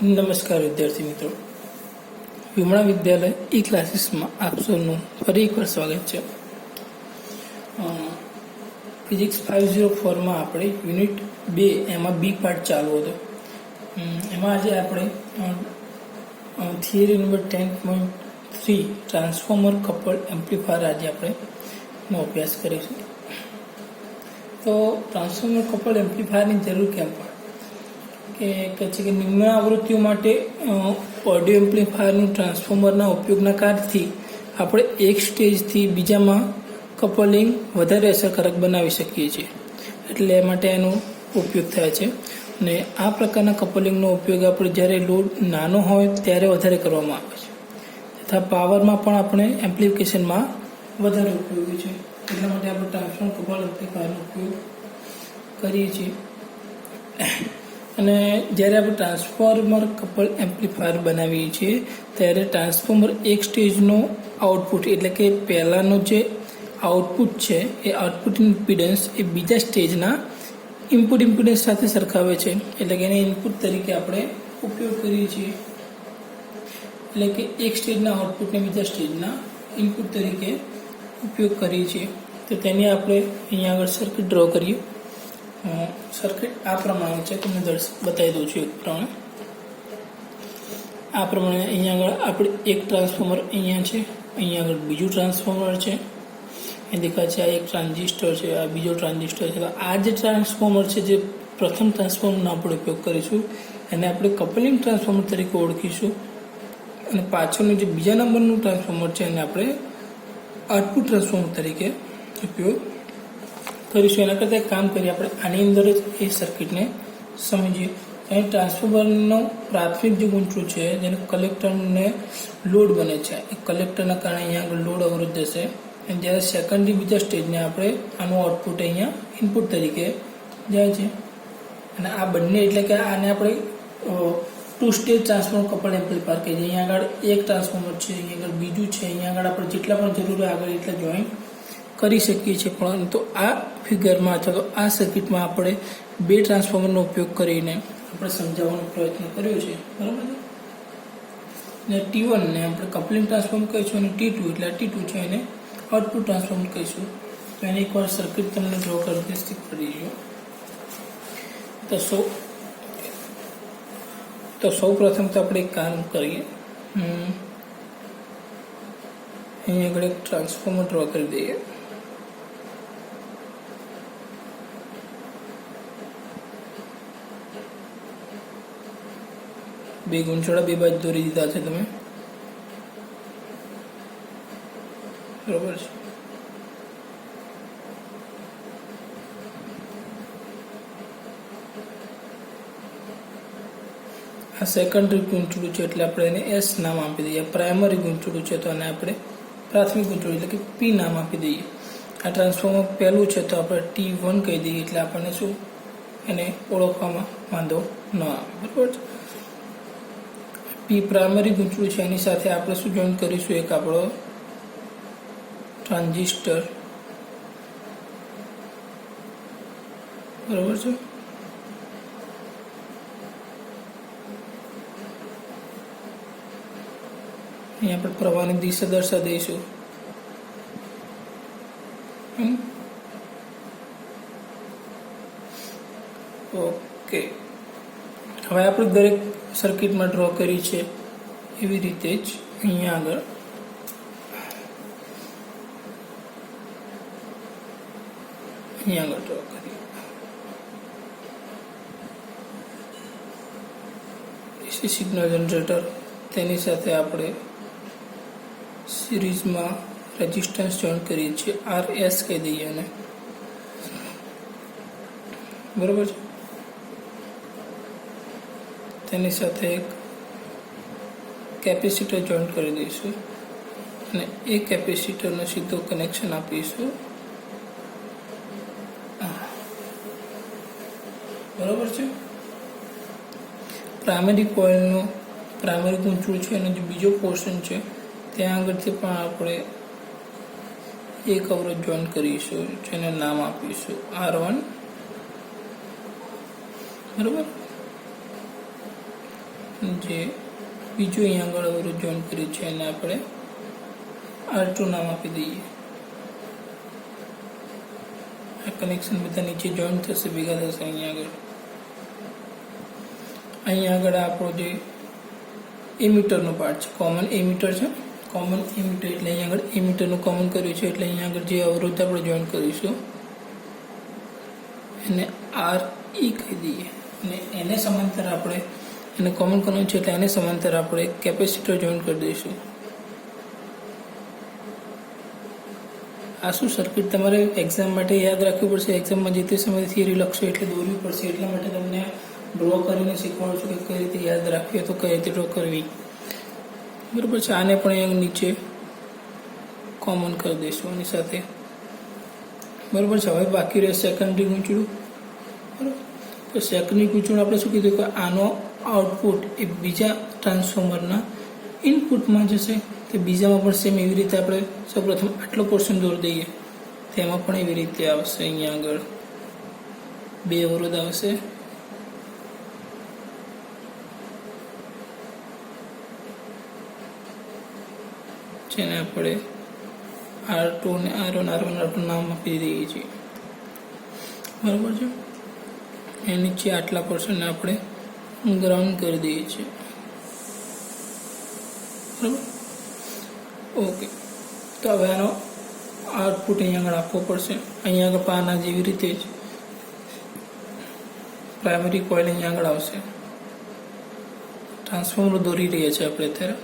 નમસ્કાર વિદ્યાર્થી મિત્રો, વિમણા વિદ્યાલય ઈ ક્લાસીસમાં આપ સૌનું ફરી એકવાર સ્વાગત છે. ફિઝિક્સ 504માં આપણે યુનિટ 2 એમાં બી પાર્ટ ચાલુ હતો. એમાં આજે આપણે theory number 10.3 transformer couple amplifier આજે આપણે નો અભ્યાસ કરીશું. તો ટ્રાન્સફોર્મર કપલ એમ્પ્લીફાયરની જરૂર કેમ પડે કે કહે છે કે નિમ્ન આવૃત્તિઓ માટે ઓડિયો એમ્પ્લીફાયરનું ટ્રાન્સફોર્મરના ઉપયોગના કારણથી આપણે એક સ્ટેજથી બીજામાં કપલિંગ વધારે અસરકારક બનાવી શકીએ છીએ, એટલે એ માટે એનો ઉપયોગ થાય છે. અને આ પ્રકારના કપલિંગનો ઉપયોગ આપણે જ્યારે લોડ નાનો હોય ત્યારે વધારે કરવામાં આવે છે, તથા પાવરમાં પણ આપણે એમ્પ્લિફિકેશનમાં વધારે ઉપયોગી છે. એટલા માટે આપણે ટ્રાન્સફોર્મર કપલ એમ્પ્લીફાયરનો ઉપયોગ કરીએ છીએ. અને જ્યારે આપણે ટ્રાન્સફોર્મર કપલ એમ્પ્લીફાયર બનાવીએ છીએ ત્યારે ટ્રાન્સફોર્મર એક સ્ટેજનો આઉટપુટ એટલે કે પહેલાંનો જે આઉટપુટ છે એ આઉટપુટ ઇમ્પિડન્સ એ બીજા સ્ટેજના ઇનપુટ ઇમ્પિડન્સ સાથે સરખાવે છે, એટલે કે એને ઇનપુટ તરીકે આપણે ઉપયોગ કરીએ છીએ. એટલે કે એક સ્ટેજના આઉટપુટને બીજા સ્ટેજના ઇનપુટ તરીકે ઉપયોગ કરીએ છીએ. તો તેની આપણે અહીંયા આગળ સર્કિટ ડ્રો કરીએ. સર્કિટ આ પ્રમાણે છે, તમને બતાવી દઉં છું. આ પ્રમાણે અહીંયા આગળ આપણે એક ટ્રાન્સફોર્મર અહીંયા છે, અહીંયા આગળ બીજું ટ્રાન્સફોર્મર છે, એ દેખાય છે. આ એક ટ્રાન્ઝિસ્ટર છે, આ બીજો ટ્રાન્ઝિસ્ટર છે. આ જે ટ્રાન્સફોર્મર છે જે પ્રથમ ટ્રાન્સફોર્મરનો આપણે ઉપયોગ કરીશું એને આપણે કપલિંગ ટ્રાન્સફોર્મર તરીકે ઓળખીશું. અને પાછળનું જે બીજા નંબરનું ટ્રાન્સફોર્મર છે એને આપણે આઉટપુટ ટ્રાન્સફોર્મર તરીકે ઉપયોગ કરીશું. એના કરતાં એક કામ કરીએ, આપણે આની અંદર જ એ સર્કિટને સમજીએ. અહીં ટ્રાન્સફોર્મરનો પ્રાથમિક જે ગુંચળું છે જેને કલેક્ટરને લોડ બને છે, એ કલેક્ટરના કારણે અહીંયા આગળ લોડ અવરોધ જશે. અને જ્યારે સેકન્ડરી બીજા સ્ટેજને આપણે આનું આઉટપુટ અહીંયા ઇનપુટ તરીકે જાય છે. અને આ બંને એટલે કે આને આપણે two stage transformer couple amplifier કહીએ. અહીંયા આગળ એક ટ્રાન્સફોર્મર છે, અહીંયા આગળ બીજું છે, અહીંયા આગળ આપણે જેટલા પણ જરૂર હોય આગળ એટલા જોઈન્ટ કરી શકીએ છીએ. પરંતુ આ ફિગરમાં અથવા તો આ સર્કિટમાં આપણે બે ટ્રાન્સફોર્મરનો ઉપયોગ કરીને આપણે સમજાવવાનો પ્રયત્ન કર્યો છે, બરાબર છે. ને T1 ને આપણે કપલિંગ ટ્રાન્સફોર્મર કહીશું અને T2 એટલે T2 છે એને આઉટપુટ ટ્રાન્સફોર્મર કહીશું. તો એને એકવાર સર્કિટ તમને ડ્રો કરી શીખવાડી દઈશું. તો સૌ પ્રથમ તો આપણે એક કામ કરીએ, અહીં આગળ એક ટ્રાન્સફોર્મર ડ્રો કરી દઈએ. બે ગુંચળા બે બાજુ દોરી દીધા છે તમે, બરોબર છે. આ સેકન્ડરી ગુંચળું છે એટલે આપણે એને એસ નામ આપી દઈએ. પ્રાઇમરી ગુંચળું છે તો આને આપણે પ્રાથમિક ગુંચળું એટલે કે પી નામ આપી દઈએ. આ ટ્રાન્સફોર્મર પહેલું છે તો આપણે T1 કહી દઈએ, એટલે આપણને શું એને ઓળખવામાં વાંધો ન આવે, બરાબર છે. પી પ્રાઇમરી ગુંચળું છે, એની સાથે આપણે શું જોઈન્ટ કરીશું, એક આપણો ટ્રાન્ઝિસ્ટર, બરાબર છે. અહીંયા આપણે પ્રવાહની દિશા દર્શાવી દઈશું. ઓકે, હવે આપણે દરેક સર્કિટમાં ડ્રો કરી છે એવી રીતે જ અહીંયા આગળ ડ્રો કરીએ. એસી સિગ્નલ જનરેટર, તેની સાથે આપણે સિરીઝમાં રેઝિસ્ટન્સ જોઈન્ટ કરીએ છીએ, RS કહી દઈએ અને બરાબર છે. તેની સાથે એક કેપેસિટર જોઈન્ટ કરી દઈશું અને એ કેપેસિટરને સીધો કનેક્શન આપીશું, બરાબર છે. પ્રાઇમરી કોઇલનો પ્રાઇમરી ગુંચળું છે અને જે બીજો પોર્શન છે ત્યાં આગળથી પણ આપણે એક અવરોધ જોઈન્ટ કરીશું, જેને નામ આપીશું R1, બરાબર. જે બીજું અહીંયા આગળ અવરોધ જોઈન કર્યું છે એને આપણે R2 નામ આપી દઈએ. આ કનેક્શન બધા નીચે જોઈન થશે, ભેગા થશે અહીંયા આગળ આપણો જે એમીટરનો પાર્ટ છે, કોમન એમીટર છે. કોમન એમીટર એટલે અહીંયા આગળ એમીટરનું કોમન કર્યું છે, એટલે અહીંયા આગળ જે અવરોધ આપણે જોઈન કરીશું એને RE કહી દઈએ, અને એને સમાંતર આપણે એને કોમન કરવાનું છે, એટલે એને સમાંતર આપણે કેપેસિટર જોઈન કરી દઈશું. આ શું સર્કિટ તમારે એક્ઝામ માટે યાદ રાખવી પડશે. એક્ઝામમાં જે તે સમયે થિયરી લખશો એટલે દોરવી પડશે, એટલા માટે તમને ડ્રો કરીને શીખવાડું છું કે કઈ રીતે યાદ રાખવી તો કઈ રીતે ડ્રો કરવી. બરાબર છે. આને પણ અહીંયા નીચે કોમન કરી દઈશું આની સાથે. બરાબર છે. હવે બાકી રહે સેકન્ડરી ગૂંચળું. બરાબર, તો સેકન્ડરી ગૂંચળું આપણે શું કીધું કે આનો આઉટપુટ એ બીજા ટ્રાન્સફોર્મરના ઇનપુટમાં જશે. તે બીજામાં પણ સેમ એવી રીતે આપણે સૌપ્રથમ આટલો પોર્શન દોરી દઈએ, તેમાં પણ એવી રીતે આવશે. અહીંયા આગળ 2 અવરોધ આવશે, જેને આપણે R2 અને R1 નામ આપી દઈએ છીએ. બરાબર છે. એ નીચે આટલા પોર્શનને આપણે ગ્રાઉન્ડ કરી દઈએ છીએ. બરાબર, ઓકે. તો હવે આનો આઉટપુટ અહીંયા આગળ આપવો પડશે. અહીંયા આગળ પાના જેવી રીતે જ પ્રાઇમરી કોઇલ અહીંયા આગળ આવશે. ટ્રાન્સફોર્મર દોરી રહ્યા છે આપણે અત્યારે.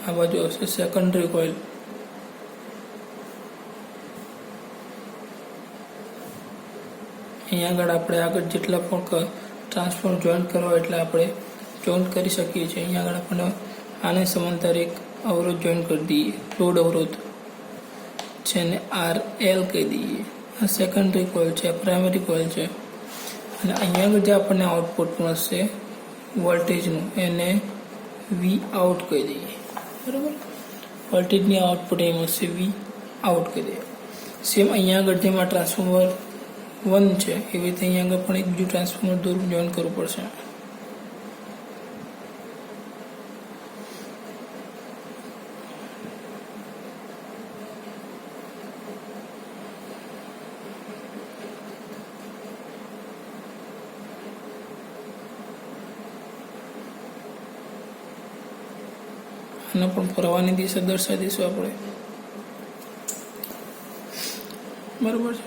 આ બાજુ આવશે સેકન્ડરી કોઇલ. અહીંયા આગળ આપણે આગળ જેટલા પણ ટ્રાન્સફોર્મર જોઈન્ટ કરવા એટલે આપણે જોઈન્ટ કરી શકીએ છીએ. અહીંયા આગળ આપણે આને સમાંતર એક અવરોધ જોઈન્ટ કરી દઈએ, લોડ અવરોધ છે ને RL કહી દઈએ. આ સેકન્ડરી કોઇલ છે, પ્રાઇમરી કોઇલ છે. અને અહીંયા આગળ જે આપણને આઉટપુટ મળશે વોલ્ટેજનું એને V આઉટ કહી દઈએ. બરાબર, વોલ્ટેજની આઉટપુટ એ મળશે V આઉટ કહી દઈએ. સેમ અહીંયા આગળ જેમાં ટ્રાન્સફોર્મર 1 છે એવી રીતે અહીંયા આગળ પણ એક બીજું ટ્રાન્સફોર્મર જોઈન કરવું પડશે. આને પણ પ્રવાહની દિશા દર્શાવી દઈશું આપણે. બરાબર છે.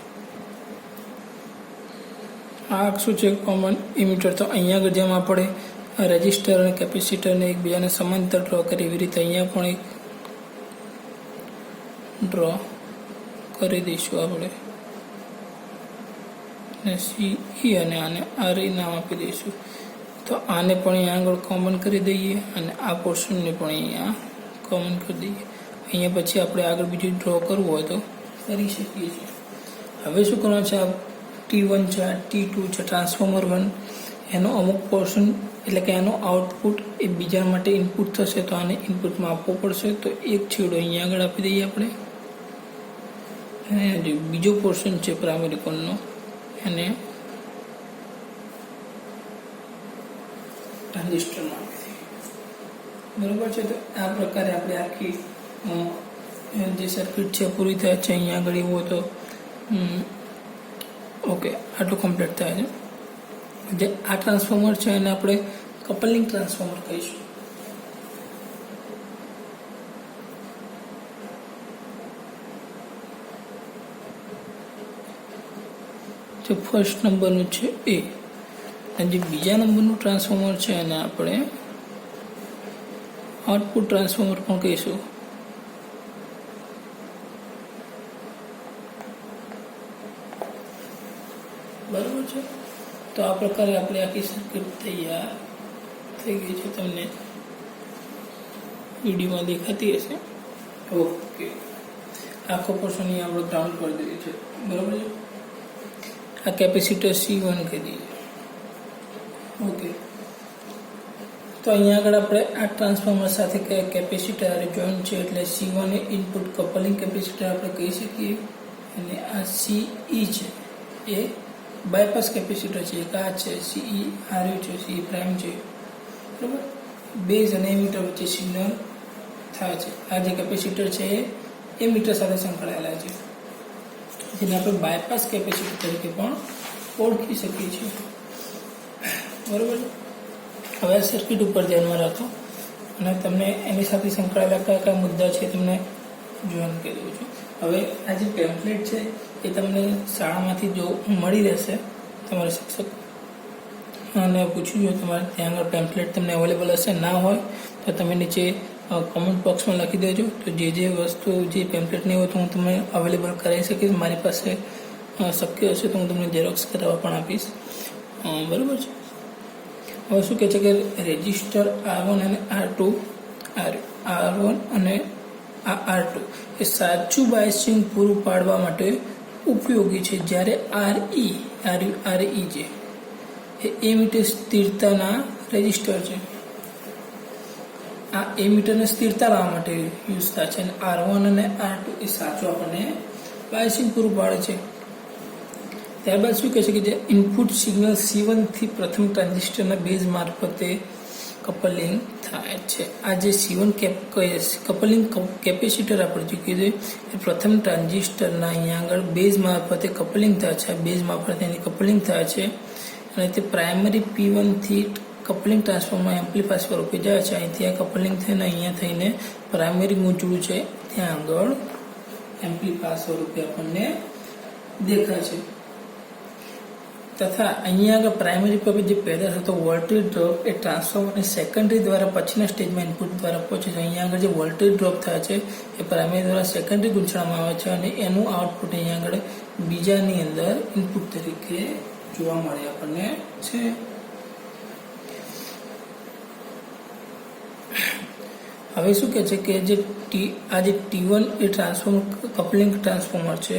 આ શું છે કોમન ઇમીટર. તો અહીંયા આગળ જેમ આપણે રેઝિસ્ટર અને કેપેસિટરને એકબીજાને સમાંતર ડ્રો કરી એવી રીતે અહીંયા પણ એક ડ્રો કરી દઈશું આપણે. અને CE અને આને RE નામ આપી દઈશું. તો આને પણ અહીંયા આગળ કોમન કરી દઈએ અને આ પોર્શનને પણ અહીંયા કોમન કરી દઈએ. અહીંયા પછી આપણે આગળ બીજું ડ્રો કરવું હોય તો કરી શકીએ છીએ. હવે શું કરવાનું છે, આ T1 છે, આ T2 છે, ટ્રાન્સફોર્મર 1 એનો અમુક પોર્શન એટલે કે એનો આઉટપુટ એ બીજા માટે ઇનપુટ થશે, તો આને ઇનપુટમાં આપવો પડશે. તો એક છેડો અહીંયા આગળ આપી દઈએ આપણે, અને જે બીજો પોર્શન છે પ્રાઇમરી કોઇલનો એને ટ્રાન્ઝિસ્ટરમાં આપી દઈએ. બરાબર છે. તો આ પ્રકારે આપણે આખી જે સર્કિટ છે પૂરી થાય છે. અહીંયા આગળ એવું હોય તો ઓકે, આટલું કમ્પ્લીટ થાય છે. જે આ ટ્રાન્સફોર્મર છે એને આપણે કપલિંગ ટ્રાન્સફોર્મર કહીશું. જે ફર્સ્ટ નંબરનું છે એ, અને જે બીજા નંબરનું ટ્રાન્સફોર્મર છે એને આપણે આઉટપુટ ટ્રાન્સફોર્મર પણ કહીશું. બરાબર છે. તો આ પ્રકારે આપણે આખી સર્કિટ તૈયાર થઈ ગઈ છે. તમને વિડીયોમાં દેખાતી હશે. ઓકે, આખો પોર્શન અહીંયા આપણે ગ્રાઉન્ડ કરી દીધી છે. બરાબર છે. આ કેપેસિટર C1 કહી દઈએ. ઓકે, તો અહીંયા આગળ આપણે આ ટ્રાન્સફોર્મર સાથે કેપેસિટર જોઈન્ટ છે એટલે C1 એ ઇનપુટ કપલિંગ કેપેસિટર આપણે કહી શકીએ. અને આ CE છે એ બાયપાસ કેપેસિટર છે, એક આ છે CE RU છે, CE પ્રાઇમ છે, બરાબર. બેઝ અને એમીટર વચ્ચે સિગ્નલ થાય છે. આ જે કેપેસિટર છે એ એમીટર સાથે સંકળાયેલા છે, જેને આપણે બાયપાસ કેપેસિટર તરીકે પણ ઓળખી શકીએ છીએ, બરાબર. હવે સર્કિટ ઉપર ધ્યાનમાં રાખો અને તમને એની સાથે સંકળાયેલા કયા કયા મુદ્દા છે તમને જોવાનું કહી દઉં છું. હવે આ જે પેમ્પલેટ છે એ તમને શાળામાંથી જો મળી રહેશે, તમારા શિક્ષક અને પૂછ્યું હોય તમારે ત્યાં આગળ પેમ્પલેટ તમને અવેલેબલ હશે, ના હોય તો તમે નીચે કોમેન્ટ બોક્સમાં લખી દેજો. તો જે વસ્તુ જે પેમ્પલેટ નહીં હોય તો હું તમને અવેલેબલ કરાવી શકીશ. મારી પાસે શક્ય હશે તો હું તમને ઝેરોક્સ કરાવવા પણ આપીશ, બરાબર છે. હવે શું કહે છે કે રેજિસ્ટર R1 અને R2 R1 અને R2 એ સાચું બાયસિંગ પૂરું પાડવા માટે ઉપયોગી છે, જ્યારે RE છે એ એમીટર સ્થિરતાના રેજિસ્ટર છે. આ એમીટરને સ્થિરતા લાવવા માટે યુઝ થાય છે, અને R1 અને R2 એ સાચું આપણને બાયસિંગ પૂરું પાડે છે. ત્યારબાદ શું કહે છે કે જે ઇનપુટ સિગ્નલ C1 થી પ્રથમ ટ્રાન્ઝિસ્ટરના બેઝ મારફતે કપલિંગ થાય છે. આ જે C1 કપલિંગ કેપેસિટર આપણે જે કીધું એ પ્રથમ ટ્રાન્ઝિસ્ટરના અહીંયા આગળ બેઝ મારફતે કપલિંગ થાય છે. બેઝ મારફતે એની કપલિંગ થાય છે અને તે પ્રાઇમરી P1 થી કપલિંગ ટ્રાન્સફોર્મર એમ્પ્લીફાયર સ્વરૂપે જાય છે. અહીંથી આ કપલિંગ થઈને અહીંયા થઈને પ્રાઇમરી ગૂંચળું છે ત્યાં આગળ એમ્પ્લીફાયર સ્વરૂપે આપણને દેખાય છે. તથા અહીંયા આગળ પ્રાઇમરી પર જે પેદા થતો વોલ્ટેજ ડ્રોપ એ ટ્રાન્સફોર્મરની સેકન્ડરી દ્વારા પછીના સ્ટેજમાં ઇનપુટ દ્વારા પહોંચે છે. અહીંયા આગળ જે વોલ્ટેજ ડ્રોપ થાય છે એ પ્રાઇમરી દ્વારા સેકન્ડરી ગૂંચળામાં આવે છે અને એનું આઉટપુટ અહીંયા આગળ બીજાની અંદર ઇનપુટ તરીકે જોવા મળે આપણને છે. હવે શું કહે છે કે જે T1 એ ટ્રાન્સફોર્મર કપલિંગ ટ્રાન્સફોર્મર છે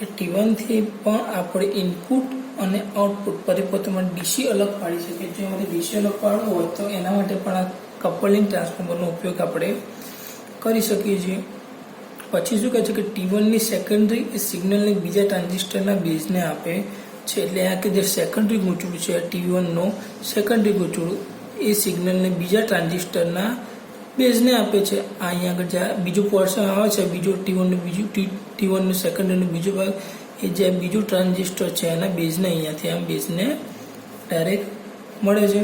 એ T1 થી પણ આપણે ઇનપુટ અને આઉટપુટ પરિપથોમાં DC અલગ પાડી શકીએ. જો એમાંથી DC અલગ પાડવું હોય તો એના માટે પણ આ કપલિંગ ટ્રાન્સફોર્મરનો ઉપયોગ આપણે કરી શકીએ છીએ. પછી શું કહે છે કે T1 ની સેકન્ડરી એ સિગ્નલને બીજા ટ્રાન્ઝિસ્ટરના બેઝને આપે છે. એટલે આ કે જે સેકન્ડરી ગૂંચળું છે T1 નો સેકન્ડરી ગૂંચળું એ સિગ્નલને બીજા ટ્રાન્ઝિસ્ટરના બેઝને આપે છે. આ અહીંયા આગળ જ્યાં બીજું પોર્શન આવે છે, બીજું T1 નું સેકન્ડરીનું બીજો ભાગ એ જે બીજું ટ્રાન્ઝિસ્ટર છે એના બેઝને અહીંયાથી આમ બેઝને ડાયરેક્ટ મળે છે,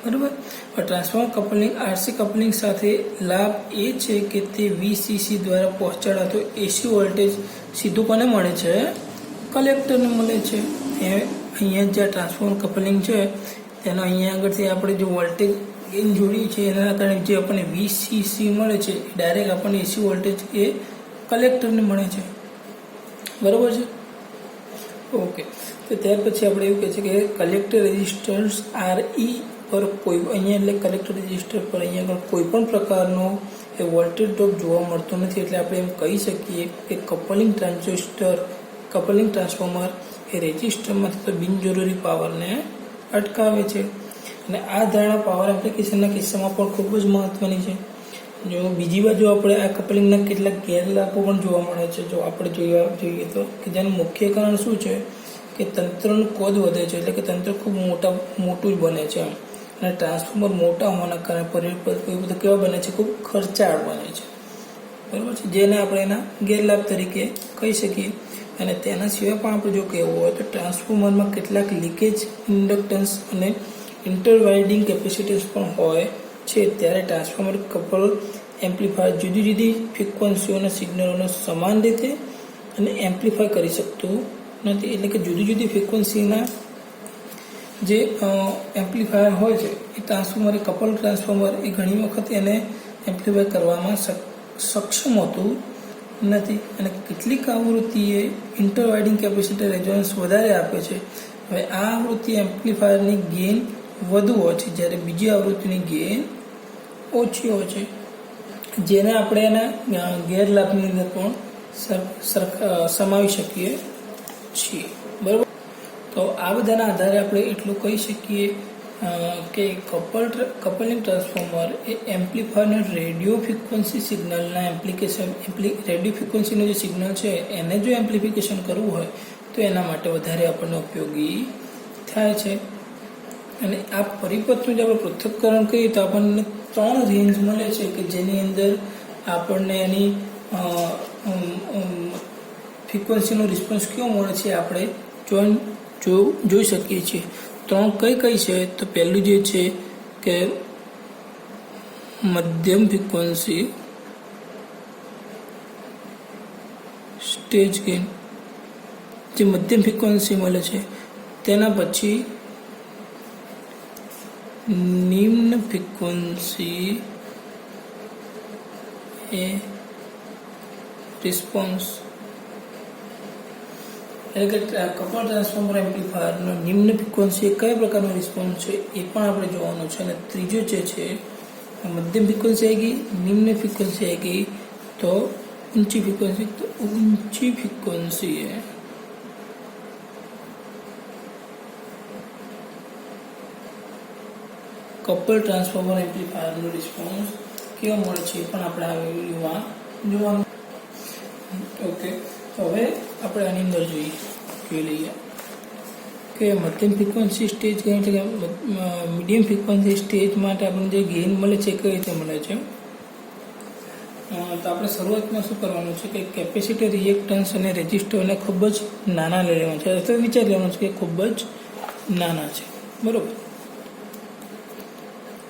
બરાબર. ટ્રાન્સફોર્મર કપલિંગ RC કપલિંગ સાથે લાભ એ છે કે તે VCC દ્વારા પહોંચાડાતો AC વોલ્ટેજ સીધું કોને મળે છે? કલેક્ટરને મળે છે. અહીંયા જે ટ્રાન્સફોર્મર કપલિંગ છે તેનો અહીંયા આગળથી આપણે જે વોલ્ટેજ ગેઇન જોડી છે એના કારણે જે આપણને VCC મળે છે ડાયરેક્ટ આપણને AC વોલ્ટેજ એ કલેક્ટરને મળે છે, બરાબર છે. ઓકે, તો ત્યાર પછી આપણે એવું કહે છે કે કલેક્ટર રેઝિસ્ટર્સ RE પર કોઈ અહીંયા એટલે કલેક્ટર રેઝિસ્ટર પર અહીંયા આગળ કોઈ પણ પ્રકારનો એ વોલ્ટેજ ડ્રોપ જોવા મળતો નથી. એટલે આપણે એમ કહી શકીએ કે કપલિંગ ટ્રાન્સફોર્મર એ રેઝિસ્ટરમાં થતો બિનજરૂરી પાવરને અટકાવે છે. અને આ ધારણા પાવર એપ્લિકેશનના કિસ્સામાં પણ ખૂબ જ મહત્વની છે. જો બીજી બાજુ આપણે આ કપલિંગના કેટલાક ગેરલાભો પણ જોવા મળે છે. જો આપણે જોઈએ તો કે જેનું મુખ્ય કારણ શું છે કે તંત્રનું કદ વધે છે, એટલે કે તંત્ર ખૂબ મોટું જ બને છે અને ટ્રાન્સફોર્મર મોટા હોવાના કારણે કોઈ બધા કેવા બને છે? ખૂબ ખર્ચાળ બને છે, બરાબર છે, જેને આપણે એના ગેરલાભ તરીકે કહી શકીએ. અને તેના સિવાય પણ આપણે જો કહેવું હોય તો ટ્રાન્સફોર્મરમાં કેટલાક લીકેજ ઇન્ડક્ટન્સ અને ઇન્ટરવાઇડિંગ કેપેસિટન્સ પણ હોય છે. ત્યારે ટ્રાન્સફોર્મર કપલ એમ્પ્લીફાયર જુદી જુદી ફ્રિક્વન્સીઓના સિગ્નલોને સમાન રીતે અને એમ્પ્લીફાય કરી શકતું નથી. એટલે કે જુદી જુદી ફ્રિક્વન્સીના જે એમ્પ્લીફાયર હોય છે એ ટ્રાન્સફોર્મર એ કપલ ટ્રાન્સફોર્મર એ ઘણી વખત એને એમ્પ્લીફાય કરવામાં સક્ષમ હોતું નથી. અને કેટલીક આવૃત્તિએ ઇન્ટરવાઇડિંગ કેપેસિટર રેઝોનન્સ વધારે આપે છે. હવે આ આવૃત્તિ એમ્પ્લીફાયરની ગેઇન વધુ હોય છે, જ્યારે બીજી આવૃત્તિની ગેઇન ઓછી હોય છે, જેને આપણે એના ગેરલાભની અંદર પણ સમાવી શકીએ છીએ, બરાબર. તો આ બધાના આધારે આપણે એટલું કહી શકીએ કે કપલિંગ ટ્રાન્સફોર્મર એ એમ્પ્લીફાયરને રેડિયો ફ્રિક્વન્સી સિગ્નલના રેડિયો ફ્રિક્વન્સીનું જે સિગ્નલ છે એને જો એમ્પ્લિફિકેશન કરવું હોય તો એના માટે વધારે આપણને ઉપયોગી થાય છે. અને આ પરિપથનું જે આપણે પૃથ્થકરણ કરીએ તો આપણને 3 રેન્જ મળે છે કે જેની અંદર આપણને એની ફ્રીક્વન્સીનો રિસ્પોન્સ કેવો મળે છે આપણે જોઈ શકીએ છીએ. 3 કઈ છે? તો પહેલું જે છે કે મધ્યમ ફ્રીક્વન્સી સ્ટેજ ગેઇન, જે મધ્યમ ફ્રીક્વન્સી મળે છે. તેના પછી નિમ્ન ફ્રીક્વન્સી એ રિસ્પોન્સ, એટલે કે કપલ ટ્રાન્સફોર્મર એમ્પ્લીફાયરનો નિમ્ન ફ્રીક્વન્સી કયા પ્રકારનો રિસ્પોન્સ છે એ પણ આપણે જોવાનું છે. અને ત્રીજો જે છે मध्यम फ्रीक्वेंसी आएगी, निम्न फ्रीक्वेंसी आएगी, तो ऊंची फ्रीक्वेंसी, तो ऊंची फ्रीक्वेंसी है कपल ट्रांसफॉर्मर एम्प्लीफायर નો રિસ્પોન્સ કેવો મળે છે પણ આપણે આ વિડિયોમાં જોવાનું. ઓકે, તો હવે આપણે આની અંદર જોઈ લઈએ કે મધ્યમ ફ્રીક્વન્સી સ્ટેજ કઈ એટલે કે મીડિયમ ફ્રીક્વન્સી સ્ટેજ માટે આપણને જે ગેઇન મળે છે કઈ રીતે મળે છે. તો આપણે શરૂઆતમાં શું કરવાનું છે કે કેપેસિટર, રિએક્ટન્સ અને રેઝિસ્ટરને ખૂબ જ નાના લઈ લેવાનું છે, અથવા વિચારી લેવાનું છે કે ખૂબ જ નાના છે, બરોબર.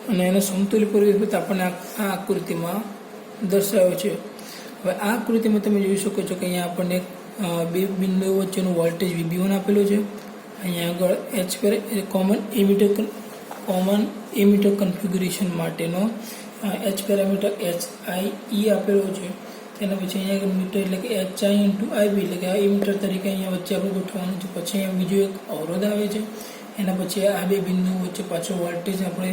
અને એનો સમતુલ્ય પરિવર્તન આપણને આ આકૃતિમાં દર્શાવ્યો છે. હવે આ આકૃતિમાં તમે જોઈ શકો છો કે અહીંયા આપણને બે બિંદુઓ વચ્ચેનું વોલ્ટેજ VB1 આપેલું છે. અહીંયા આગળ H પર કોમન એમીટર કન્ફિગ્યુરેશન માટેનો H પેરામીટર HIE આપેલો છે. તેના પછી અહીંયા આગળ મીટર એટલે કે HI × IB એટલે કે આ એમીટર તરીકે અહીંયા વચ્ચે આપણે ગોઠવવાનું છે. પછી અહીંયા બીજો એક અવરોધ આવે છે. એના પછી આ બે બિંદુઓ વચ્ચે પાછો વોલ્ટેજ આપણે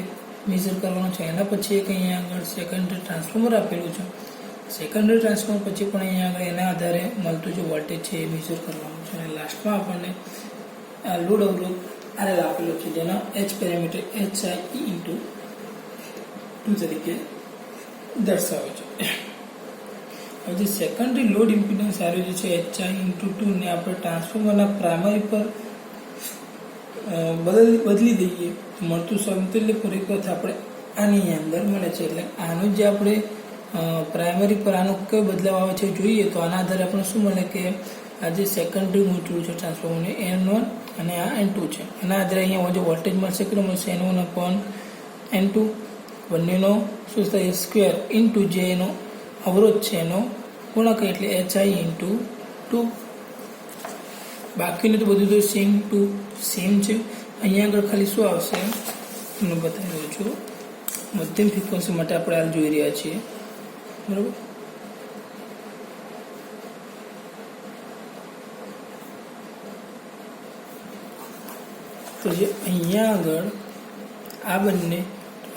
મેઝર કરવાનો છે. એના પછી એક અહીંયા આગળ સેકન્ડરી ટ્રાન્સફોર્મર આપેલું છે. સેકન્ડરી ટ્રાન્સફોર્મર પછી પણ અહીંયા આગળ એના આધારે મળતું જે વોલ્ટેજ છે એ મેઝર કરવાનું છે. અને લાસ્ટમાં આપણને આ લોડ અવરોધ RL આપેલો છે, જેના H પેરામીટર HIE × 2 તરીકે દર્શાવે છે. હવે જે સેકન્ડરી લોડ ઇમ્પિડન્સ આવ્યો છે HI × 2 ને આપણે ટ્રાન્સફોર્મરના પ્રાઇમરી પર બદલી દઈએ તો મળતું સમતુલ્ય પરિપથ આપણે આની અંદર મળે છે. એટલે આનું જે આપણે પ્રાઇમરી પર આનો કયો બદલાવ આવે છે જોઈએ તો આના આધારે આપણે શું મળે કે આ જે સેકન્ડરી ગોઠવ્યું છે ટ્રાન્સફોર્મરને N1 અને આ N2 છે. એના આધારે અહીંયા જે વોલ્ટેજ મળશે કેટલો મળશે N1/N2, બંનેનો શું થાય સ્ક્વેર ઇન્ટુ જે એનો અવરોધ છે એનો ગુણાકાર એટલે HI × 2. બાકીનું તો બધું તો સેમ છે. અહીંયા આગળ ખાલી શું આવશે હું બતાવી દઉં છું. મધ્યમ ફ્રીક્વન્સી માટે આપણે હાલ જોઈ રહ્યા છીએ, બરાબર. તો જે અહીંયા આગળ આ બંને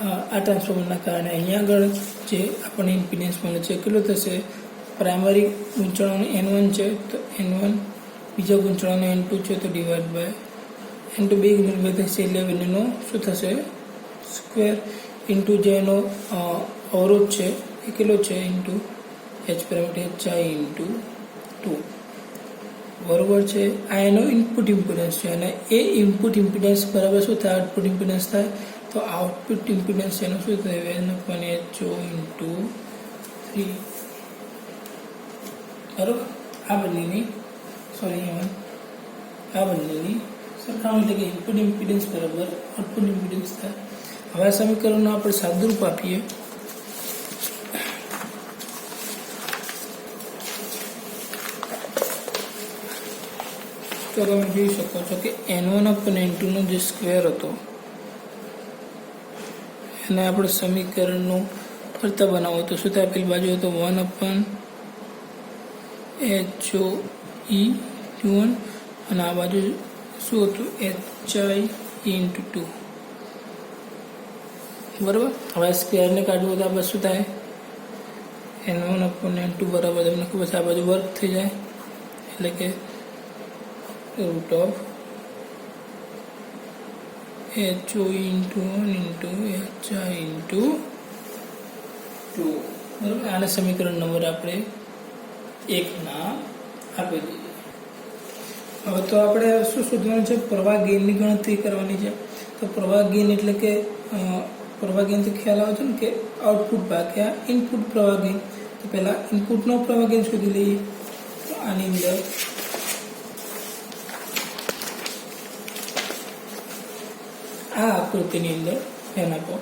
આ ટ્રાન્સફોર્મરના કારણે અહીંયા આગળ જે આપણને ઇમ્પિડન્સ મળે છે કેટલું થશે, પ્રાઇમરી ગૂંચળાનો N1 છે તો N1, બીજા ગૂંચળાનો N2 છે તો ડિવાઈડ બાય N2, બે ગુણ્યા થશે એટલે બંનેનો શું થશે સ્ક્વેર ઇન્ટુ જે એનો અવરોધ છે એ કેટલો છે ઇન્ટુ H પેરામીટર HI × 2, બરોબર છે. આ એનો ઇનપુટ ઇમ્પિડન્સ છે અને એ ઇનપુટ ઇમ્પિડન્સ બરાબર શું થાય આઉટપુટ ઇમ્પિડન્સ થાય. તો આઉટપુટ ઇમ્પિડન્સ એનો શું થાય N/HO × 3, બરોબર. આ બંનેની સરખામણી એટલે કે ઇનપુટ ઇમ્પિડન્સ બરાબર આઉટપુટ ઇમ્પિડન્સ થાય. હવે આ સમીકરણનો આપણે સાદુરૂપ આપીએ તો તમે જોઈ શકો છો કે N1/N2 નો જે સ્ક્વેર હતો એને આપણે સમીકરણનું ફરતા બનાવો તો શું થાય, પેલી બાજુ હતો 1/HOE અને આ બાજુ શું હતું HI × 2, બરાબર. હવે સ્ક્વેરને કાઢવું તો આપણે શું થાય N1/N2 બરાબર તમને ખબર છે આ બાજુ વર્ક થઈ જાય એટલે કે √HO × 1 × HI × 2, બરાબર. આને સમીકરણ નંબર આપણે 1 નામ આપી દઈએ. હવે તો આપણે શું શોધવાનું છે? પ્રવાહ ગેઇનની ગણતરી કરવાની છે. તો પ્રવાહ ગેઇન એટલે કે પ્રવાહ ગેઇનથી ખ્યાલ આવે છે ને કે આઉટપુટ ભાગ્યા ઇનપુટ પ્રવાહ ગેઇન. તો પહેલા ઇનપુટનો પ્રવાહ ગેઇન શોધી લઈએ. તો આની અંદર આ આકૃતિની અંદર ધ્યાન આપો.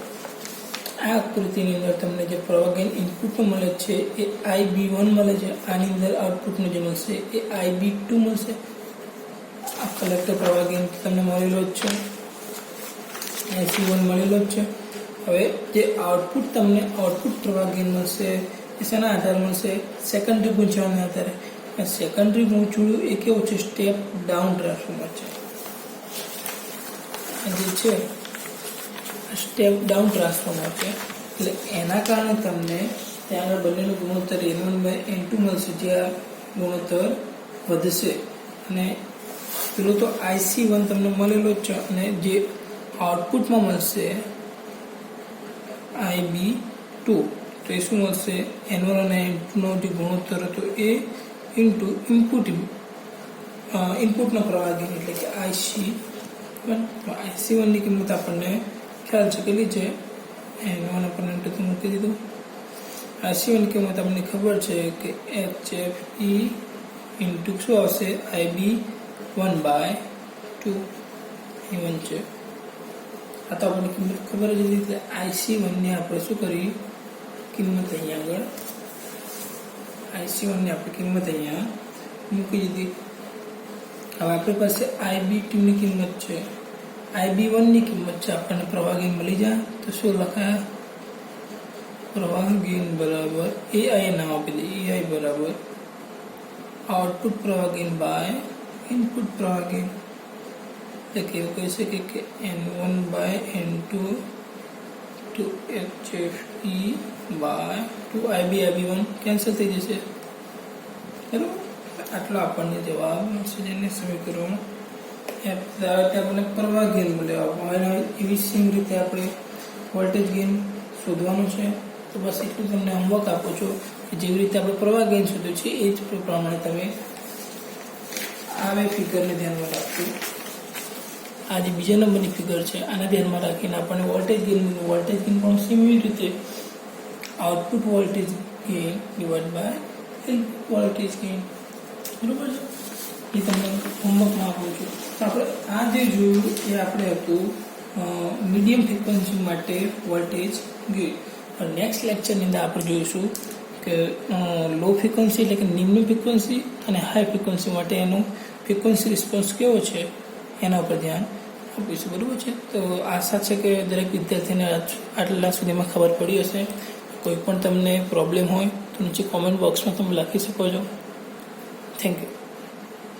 આ આકૃતિની અંદર તમને જે પ્રવાહ ગેઇન ઇનપુટનો મળે છે એ IB1 મળે છે. આની અંદર આઉટપુટનું જે મળશે એ IB2 મળશે. આ કલેક્ટર પ્રવાહ ગેઇન તમને મળેલો જ છે, IC1 મળેલો જ છે. હવે જે આઉટપુટ તમને આઉટપુટ પ્રવાહ ગેઇન મળશે એ શેના આધારે મળશે? સેકન્ડરી ગૂંચવણના આધારે. સેકન્ડરી ગૂંચવણું એ કેવું છે? સ્ટેપ ડાઉન ટ્રાન્સફોર્મર છે. આ જે છે સ્ટેપ ડાઉન ટ્રાન્સફોર્મર છે. એટલે એના કારણે તમને ત્યાં આગળ બંનેનું ગુણોત્તર N1/N2 મળશે, જે આ ગુણોત્તર વધશે. અને પેલું તો IC1 તમને મળેલો જ છે અને જે આઉટપુટમાં મળશે IB2, તો એ શું મળશે? N1 અને N2નો જે ગુણોત્તર હતો એ ઇન્ટુ ઇનપુટનો પ્રવાહ ગેઇન એટલે કે IC1 ની કિંમત આપણને ખ્યાલ છે કેટલી છે? N1 આપણને તો મૂકી દીધું. IC1 ની કિંમત આપણને ખબર છે કે HFE ઇન્ટુ શું આવશે? IB1/2 E1 છે. આ તો આપણને કિંમત ખબર જ હતી. એટલે IC1 ની આપણે શું કરી? કિંમત અહીંયા આગળ IC1 ની આપણે કિંમત અહીંયા મૂકી દીધી. હવે આપણી પાસે IB2 ની કિંમત છે, IB1 ની કિંમત છે. આપણને પ્રવાહ ગેઇન મળી જાય તો શું લખાય? પ્રવાહ ગેઇન બરાબર AI નામ આપી દે. AI બરાબર આઉટપુટ પ્રવાહ ગેઇન બાય ઇનપુટ પ્રવાહ ગેઇન. એટલે કે એવું કહી શકે કે N1/N2 to HFE/2 IB1 cancel થઈ જશે. બરાબર, આટલો આપણને જવાબ મળશે. જેને સમીકરણ આપણને પ્રવાહ ગેઇન મળ્યો. એવી સેમ રીતે આપણે વોલ્ટેજ ગેઇન શોધવાનું છે. તો બસ એટલું તમને હોમવર્ક આપું છું કે જેવી રીતે આપણે પ્રવાહ ગેઇન શોધ્યું છે એ જ પ્રમાણે તમે આ બે ફિગરને ધ્યાનમાં રાખજો. આ જે બીજા નંબરની ફિગર છે આને ધ્યાનમાં રાખીને આપણને વોલ્ટેજ ગેઇન પણ સેમ એવી રીતે output voltage gain divide by input voltage gain. બરાબર છે? એ તમને હોમવર્કમાં આપું છું. તો આપણે આ જે જોયું એ આપણે હતું મીડિયમ ફ્રીક્વન્સી માટે વોલ્ટેજ ગેઇન. નેક્સ્ટ લેક્ચરની અંદર આપણે જોઈશું કે લો ફ્રીક્વન્સી એટલે કે નિમ્ન ફ્રીક્વન્સી અને હાઈ ફ્રીક્વન્સી માટે એનો ફ્રીક્વન્સી રિસ્પોન્સ કેવો છે એના ઉપર ધ્યાન આપીશું. બરાબર છે? તો આશા છે કે દરેક વિદ્યાર્થીને આટલા સુધીમાં ખબર પડી હશે. કોઈ પણ તમને પ્રોબ્લેમ હોય તો નીચે કોમેન્ટ બોક્સમાં તમે લખી શકો છો. Thank you.